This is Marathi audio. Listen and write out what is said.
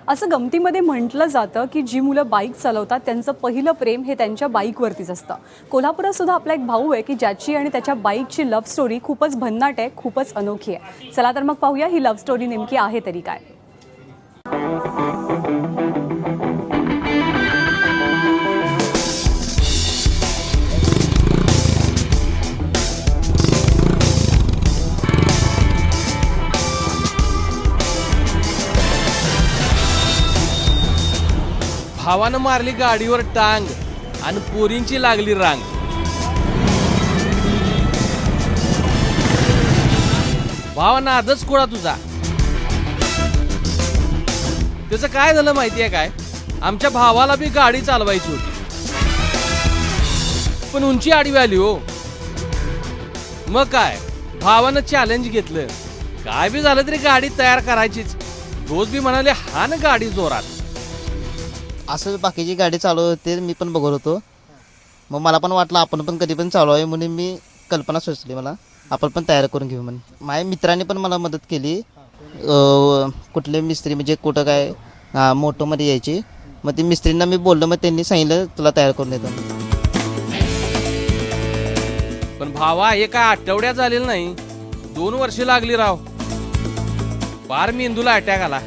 असं गमतीमध्ये म्हटलं जातं की जी मुलं बाईक चालवतात त्यांचं पहिलं प्रेम हे त्यांच्या बाईकवरतीच असतं. कोल्हापुरात सुद्धा आपला एक भाऊ आहे की ज्याची आणि त्याच्या बाईकची लव्ह स्टोरी खूपच भन्नाट आहे, खूपच अनोखी आहे. चला तर मग पाहूया ही लव्ह स्टोरी नेमकी आहे तरी काय. भावानं मारली गाडीवर टांग आणि पोरींची लागली रांग. भावा नादच कोळा तुझा. त्याचं काय झालं माहितीये काय, आमच्या भावाला बी गाडी चालवायची होती पण उंची आडवी आली हो. मग काय भावानं चॅलेंज घेतलं, काय बी झालं तरी गाडी तयार करायचीच. रोज बी म्हणाले हा ना गाडी जोरात. असं बाकीची गाडी चालवत होते, मी पण बघत होतो. मग मला पण वाटलं आपण पण कधी पण चालवावे म्हणून मी कल्पना सुचली मला आपण पण तयार करून घेऊ म्हणून. माझ्या मित्रांनी पण मला मदत केली. कुठले मिस्त्री म्हणजे कुठं काय मोठोमध्ये यायची. मग ती मिस्त्रींना मी बोललो, मग त्यांनी सांगितलं तुला तयार करून देतो. पण भावा हे काय आठवड्यात झालेलं नाही, 2 वर्ष लागली राव. फार मेंदूला अटॅक आला.